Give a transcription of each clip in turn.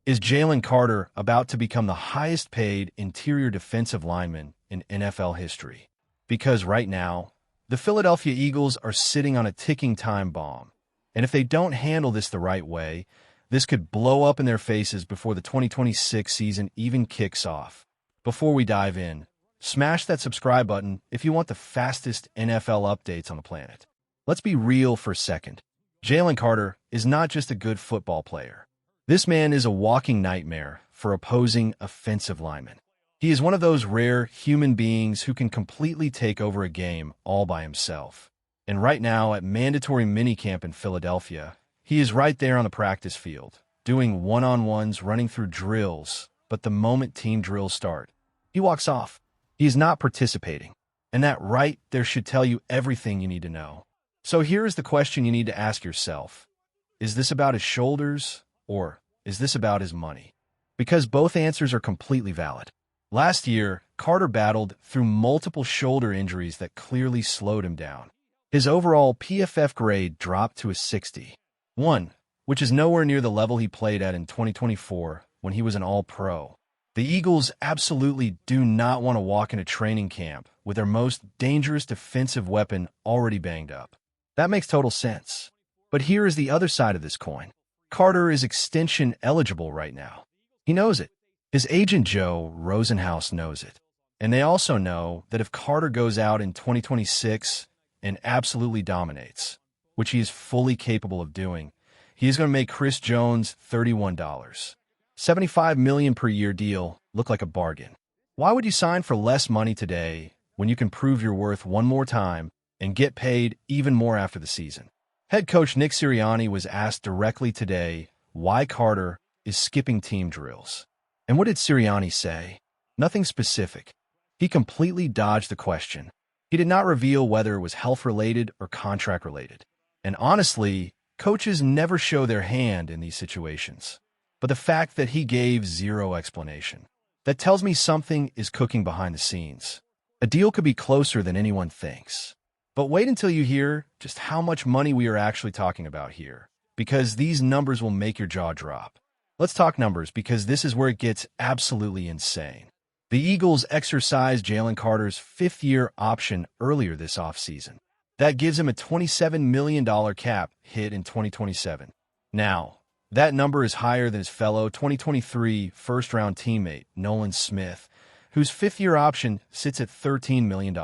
Is Jalen Carter about to become the highest-paid interior defensive lineman in NFL history? Because right now, the Philadelphia Eagles are sitting on a ticking time bomb. And if they don't handle this the right way, this could blow up in their faces before the 2026 season even kicks off. Before we dive in, smash that subscribe button if you want the fastest NFL updates on the planet. Let's be real for a second. Jalen Carter is not just a good football player. This man is a walking nightmare for opposing offensive linemen. He is one of those rare human beings who can completely take over a game all by himself. And right now, at mandatory minicamp in Philadelphia, he is right there on the practice field, doing one-on-ones, running through drills, but the moment team drills start, he walks off. He is not participating. And that right there should tell you everything you need to know. So here is the question you need to ask yourself. Is this about his shoulders, or is this about his money? Because both answers are completely valid. Last year, Carter battled through multiple shoulder injuries that clearly slowed him down. His overall PFF grade dropped to a 61, which is nowhere near the level he played at in 2024 when he was an All-Pro. The Eagles absolutely do not want to walk into training camp with their most dangerous defensive weapon already banged up. That makes total sense. But here is the other side of this coin. Carter is extension eligible right now. He knows it. His agent Joe Rosenhaus knows it. And they also know that if Carter goes out in 2026 and absolutely dominates, which he is fully capable of doing, he is going to make Chris Jones $31. $75 million per year deal look like a bargain. Why would you sign for less money today when you can prove your worth one more time and get paid even more after the season? Head coach Nick Sirianni was asked directly today why Carter is skipping team drills. And what did Sirianni say? Nothing specific. He completely dodged the question. He did not reveal whether it was health-related or contract-related. And honestly, coaches never show their hand in these situations. But the fact that he gave zero explanation, that tells me something is cooking behind the scenes. A deal could be closer than anyone thinks. But wait until you hear just how much money we are actually talking about here, because these numbers will make your jaw drop. Let's talk numbers, because this is where it gets absolutely insane. The Eagles exercised Jalen Carter's fifth-year option earlier this offseason. That gives him a $27 million cap hit in 2027. Now, that number is higher than his fellow 2023 first-round teammate, Nolan Smith, whose fifth-year option sits at $13 million.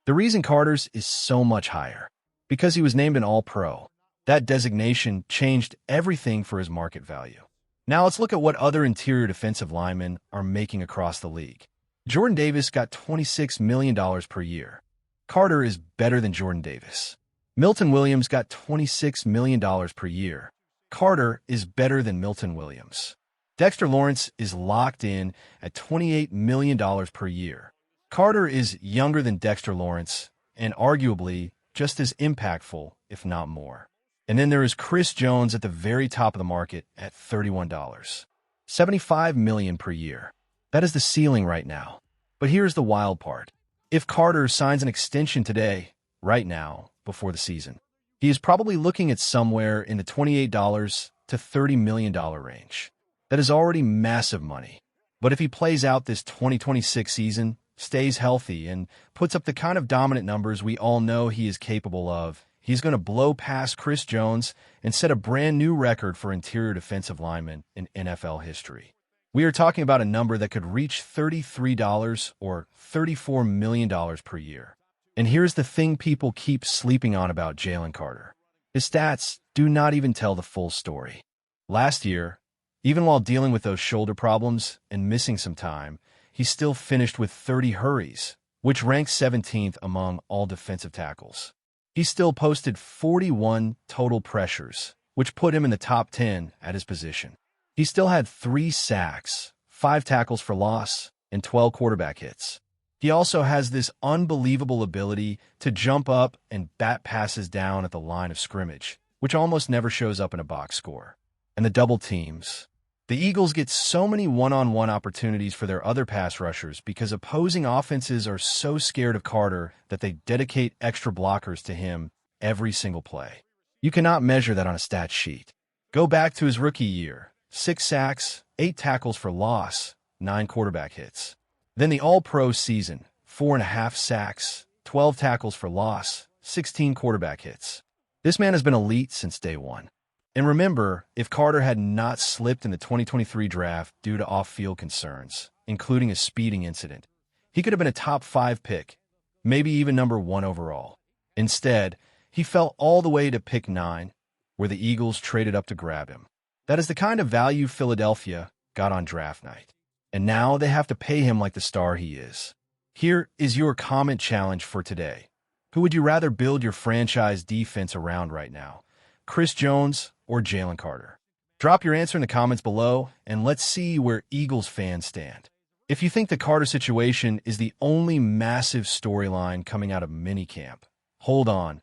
The reason Carter's is so much higher, because he was named an All-Pro. That designation changed everything for his market value. Now let's look at what other interior defensive linemen are making across the league. Jordan Davis got $26 million per year. Carter is better than Jordan Davis. Milton Williams got $26 million per year. Carter is better than Milton Williams. Dexter Lawrence is locked in at $28 million per year. Carter is younger than Dexter Lawrence and arguably just as impactful, if not more. And then there is Chris Jones at the very top of the market at $31. $75 million per year. That is the ceiling right now. But here's the wild part. If Carter signs an extension today, right now, before the season, he is probably looking at somewhere in the $28 to $30 million range. That is already massive money. But if he plays out this 2026 season, stays healthy, and puts up the kind of dominant numbers we all know he is capable of, he's going to blow past Chris Jones and set a brand new record for interior defensive linemen in NFL history. We are talking about a number that could reach $33 or $34 million per year. And here's the thing people keep sleeping on about Jalen Carter. His stats do not even tell the full story. Last year, even while dealing with those shoulder problems and missing some time, he still finished with 30 hurries, which ranks 17th among all defensive tackles. He still posted 41 total pressures, which put him in the top 10 at his position. He still had 3 sacks, 5 tackles for loss, and 12 quarterback hits. He also has this unbelievable ability to jump up and bat passes down at the line of scrimmage, which almost never shows up in a box score. And the double teams. The Eagles get so many one-on-one opportunities for their other pass rushers because opposing offenses are so scared of Carter that they dedicate extra blockers to him every single play. You cannot measure that on a stat sheet. Go back to his rookie year, 6 sacks, 8 tackles for loss, 9 quarterback hits. Then the All-Pro season, 4.5 sacks, 12 tackles for loss, 16 quarterback hits. This man has been elite since day one. And remember, if Carter had not slipped in the 2023 draft due to off-field concerns, including a speeding incident, he could have been a top 5 pick, maybe even number 1 overall. Instead, he fell all the way to pick 9, where the Eagles traded up to grab him. That is the kind of value Philadelphia got on draft night. And now they have to pay him like the star he is. Here is your comment challenge for today. Who would you rather build your franchise defense around right now? Chris Jones or Jalen Carter? Drop your answer in the comments below, and let's see where Eagles fans stand. If you think the Carter situation is the only massive storyline coming out of minicamp, hold on,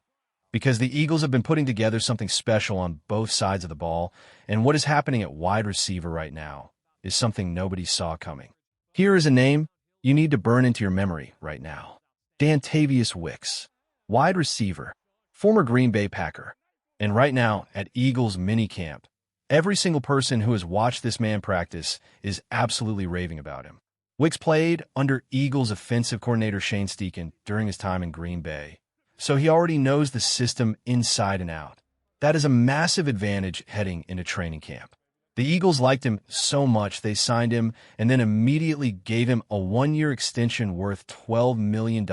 because the Eagles have been putting together something special on both sides of the ball, and what is happening at wide receiver right now is something nobody saw coming. Here is a name you need to burn into your memory right now. Dantavius Wicks, wide receiver, former Green Bay Packer, and right now at Eagles minicamp, every single person who has watched this man practice is absolutely raving about him. Wicks played under Eagles offensive coordinator Shane Steichen during his time in Green Bay, so he already knows the system inside and out. That is a massive advantage heading into training camp. The Eagles liked him so much they signed him and then immediately gave him a 1-year extension worth $12 million,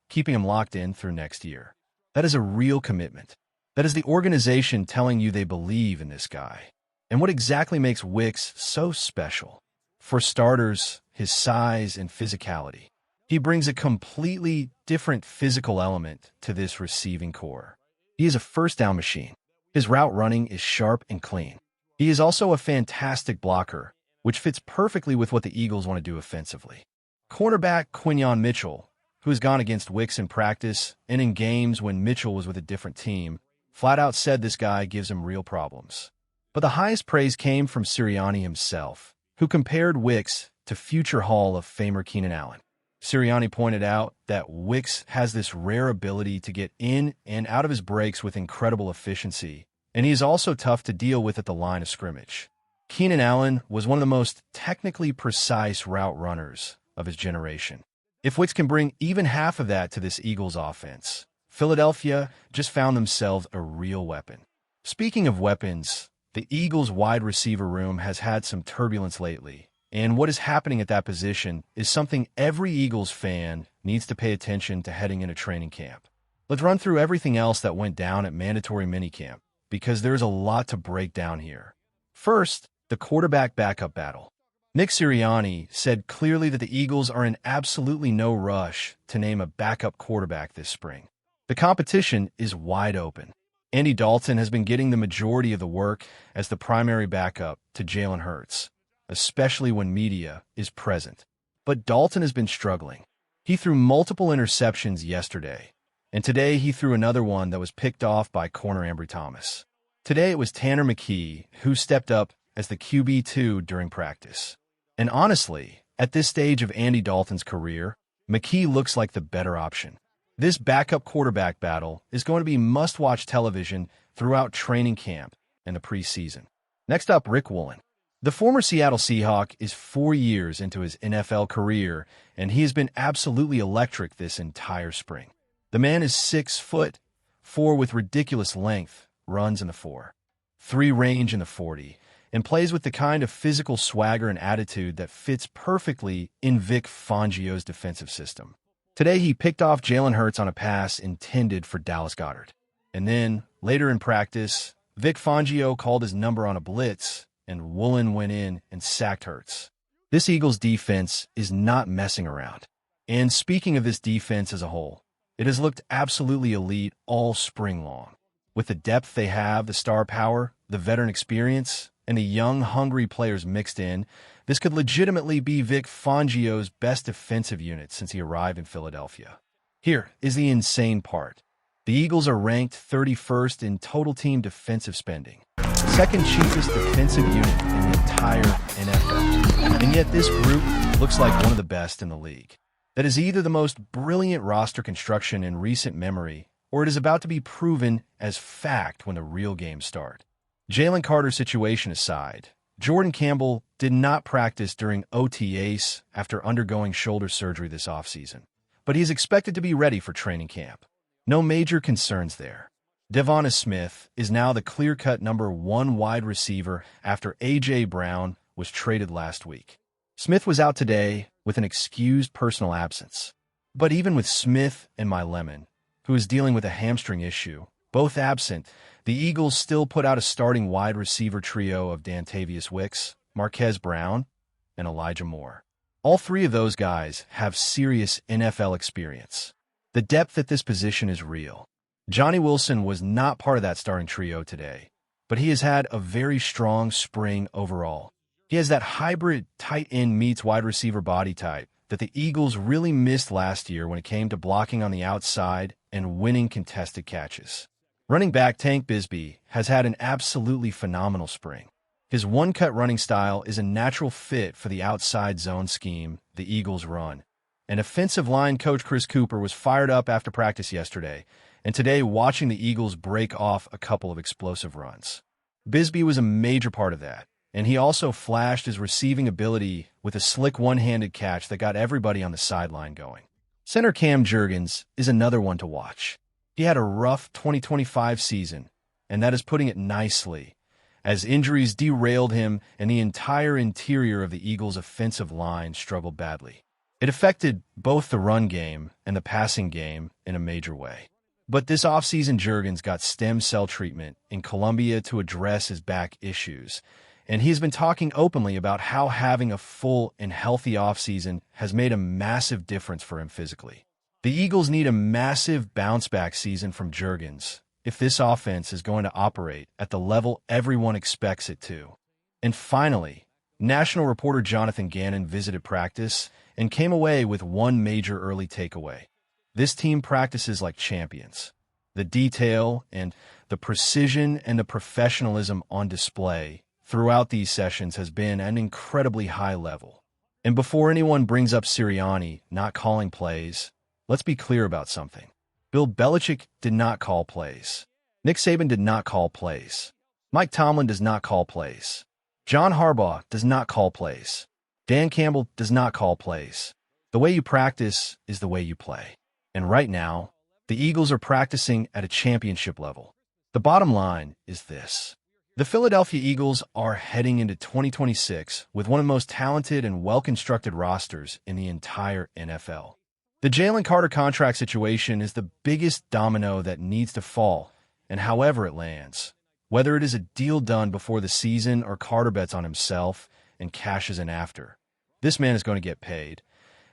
keeping him locked in through next year. That is a real commitment. That is the organization telling you they believe in this guy. And what exactly makes Wicks so special? For starters, his size and physicality. He brings a completely different physical element to this receiving core. He is a first-down machine. His route running is sharp and clean. He is also a fantastic blocker, which fits perfectly with what the Eagles want to do offensively. Cornerback Quinyon Mitchell, who has gone against Wicks in practice and in games when Mitchell was with a different team, flat out said this guy gives him real problems. But the highest praise came from Sirianni himself, who compared Wicks to future Hall of Famer Keenan Allen. Sirianni pointed out that Wicks has this rare ability to get in and out of his breaks with incredible efficiency, and he is also tough to deal with at the line of scrimmage. Keenan Allen was one of the most technically precise route runners of his generation. If Wicks can bring even half of that to this Eagles offense, Philadelphia just found themselves a real weapon. Speaking of weapons, the Eagles wide receiver room has had some turbulence lately, and what is happening at that position is something every Eagles fan needs to pay attention to heading into training camp. Let's run through everything else that went down at mandatory minicamp, because there's a lot to break down here. First, the quarterback backup battle. Nick Sirianni said clearly that the Eagles are in absolutely no rush to name a backup quarterback this spring. The competition is wide open. Andy Dalton has been getting the majority of the work as the primary backup to Jalen Hurts, especially when media is present. But Dalton has been struggling. He threw multiple interceptions yesterday, and today he threw another one that was picked off by corner Ambry Thomas. Today it was Tanner McKee who stepped up as the QB2 during practice. And honestly, at this stage of Andy Dalton's career, McKee looks like the better option. This backup quarterback battle is going to be must-watch television throughout training camp and the preseason. Next up, Rick Woolen. The former Seattle Seahawk is 4 years into his NFL career, and he has been absolutely electric this entire spring. The man is 6'4" with ridiculous length, runs in the 4.3 range in the 40, and plays with the kind of physical swagger and attitude that fits perfectly in Vic Fangio's defensive system. Today, he picked off Jalen Hurts on a pass intended for Dallas Goedert. And then, later in practice, Vic Fangio called his number on a blitz, and Woolen went in and sacked Hurts. This Eagles defense is not messing around. And speaking of this defense as a whole, it has looked absolutely elite all spring long. With the depth they have, the star power, the veteran experience, and the young, hungry players mixed in, this could legitimately be Vic Fangio's best defensive unit since he arrived in Philadelphia. Here is the insane part. The Eagles are ranked 31st in total team defensive spending, second cheapest defensive unit in the entire NFL. And yet this group looks like one of the best in the league. That is either the most brilliant roster construction in recent memory, or it is about to be proven as fact when the real games start. Jalen Carter's situation aside, Jordan Campbell did not practice during OTAs after undergoing shoulder surgery this offseason, but he is expected to be ready for training camp. No major concerns there. Devonta Smith is now the clear-cut #1 wide receiver after A.J. Brown was traded last week. Smith was out today with an excused personal absence. But even with Smith and Lemon, who is dealing with a hamstring issue, both absent, the Eagles still put out a starting wide receiver trio of Dantavius Wicks, Marquez Brown, and Elijah Moore. All three of those guys have serious NFL experience. The depth at this position is real. Johnny Wilson was not part of that starting trio today, but he has had a very strong spring overall. He has that hybrid tight end meets wide receiver body type that the Eagles really missed last year when it came to blocking on the outside and winning contested catches. Running back Tank Bigsby has had an absolutely phenomenal spring. His one-cut running style is a natural fit for the outside zone scheme the Eagles run. And offensive line coach Chris Cooper was fired up after practice yesterday, and today watching the Eagles break off a couple of explosive runs. Bigsby was a major part of that, and he also flashed his receiving ability with a slick one-handed catch that got everybody on the sideline going. Center Cam Jurgens is another one to watch. He had a rough 2025 season, and that is putting it nicely, as injuries derailed him and the entire interior of the Eagles' offensive line struggled badly. It affected both the run game and the passing game in a major way. But this offseason, Jurgens got stem cell treatment in Colombia to address his back issues, and he's been talking openly about how having a full and healthy offseason has made a massive difference for him physically. The Eagles need a massive bounce-back season from Jurgens if this offense is going to operate at the level everyone expects it to. And finally, national reporter Jonathan Gannon visited practice and came away with one major early takeaway. This team practices like champions. The detail and the precision and the professionalism on display throughout these sessions has been at an incredibly high level. And before anyone brings up Sirianni not calling plays, let's be clear about something. Bill Belichick did not call plays. Nick Saban did not call plays. Mike Tomlin does not call plays. John Harbaugh does not call plays. Dan Campbell does not call plays. The way you practice is the way you play. And right now, the Eagles are practicing at a championship level. The bottom line is this. The Philadelphia Eagles are heading into 2026 with one of the most talented and well-constructed rosters in the entire NFL. The Jalen Carter contract situation is the biggest domino that needs to fall, and however it lands, whether it is a deal done before the season or Carter bets on himself and cashes in after, this man is going to get paid,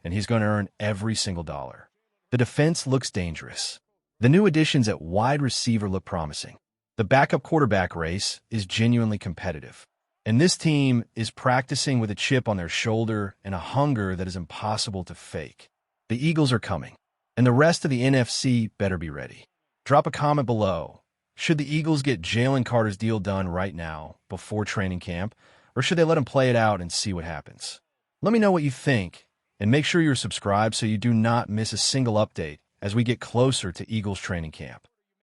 and he's going to earn every single dollar. The defense looks dangerous. The new additions at wide receiver look promising. The backup quarterback race is genuinely competitive. And this team is practicing with a chip on their shoulder and a hunger that is impossible to fake. The Eagles are coming, and the rest of the NFC better be ready. Drop a comment below. Should the Eagles get Jalen Carter's deal done right now, before training camp, or should they let him play it out and see what happens? Let me know what you think, and make sure you're subscribed so you do not miss a single update as we get closer to Eagles training camp.